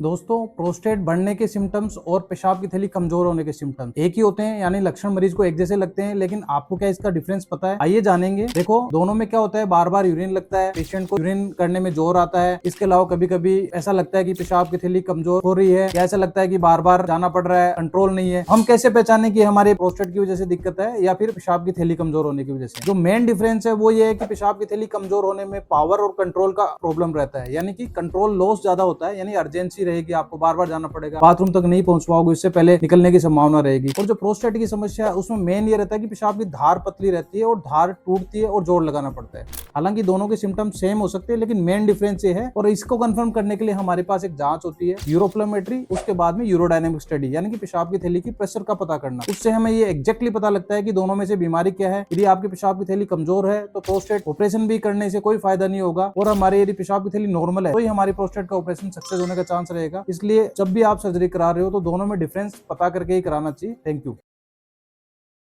दोस्तों, प्रोस्टेट बढ़ने के सिम्टम्स और पेशाब की थैली कमजोर होने के सिम्टम्स एक ही होते हैं, यानी लक्षण मरीज को एक जैसे लगते हैं, लेकिन आपको क्या इसका डिफरेंस पता है? आइए जानेंगे। देखो, दोनों में क्या होता है, बार बार यूरिन लगता है, पेशेंट को यूरिन करने में जोर आता है। इसके अलावा कभी कभी ऐसा लगता है कि पेशाब की थैली कमजोर हो रही है, या ऐसा लगता है कि बार बार जाना पड़ रहा है, कंट्रोल नहीं है। हम कैसे पहचाने कि हमारे प्रोस्टेट की वजह से दिक्कत है या फिर पेशाब की थैली कमजोर होने की वजह से? जो मेन डिफरेंस है वो ये है कि पेशाब की थैली कमजोर होने में पावर और कंट्रोल का प्रॉब्लम रहता है, यानी कि कंट्रोल लॉस ज्यादा होता है, यानी अर्जेंसी रहेगी, आपको बार बार जाना पड़ेगा, बाथरूम तक नहीं पहुंच पाओगे, इससे पहले निकलने की संभावना रहेगी। और जो प्रोस्टेट की समस्या है उसमें मेन ये रहता है कि पेशाब की धार पतली रहती है और धार टूटती है और जोर लगाना पड़ता है। हालांकि दोनों के सिम्टम सेम हो सकते हैं, लेकिन मेन डिफरेंस ये है। और इसको कंफर्म करने के लिए हमारे पास एक जांच होती है, यूरोफ्लोमेट्री, उसके बाद में यूरोडायनेमिक स्टडी, यानी कि पेशाब की थैली की प्रेशर का पता करना। उससे हमें ये एग्जैक्टली पता लगता है कि दोनों में से बीमारी क्या है। यदि आपकी पेशाब की थैली कमजोर है तो प्रोस्टेट ऑपरेशन भी करने से कोई फायदा नहीं होगा, और हमारे यदि पेशाब की थैली नॉर्मल है तो ही हमारी प्रोस्टेट का ऑपरेशन सक्सेस होने का चांस रहेगा। इसलिए जब भी आप सर्जरी करा रहे हो तो दोनों में डिफरेंस पता करके ही कराना चाहिए। Thank you.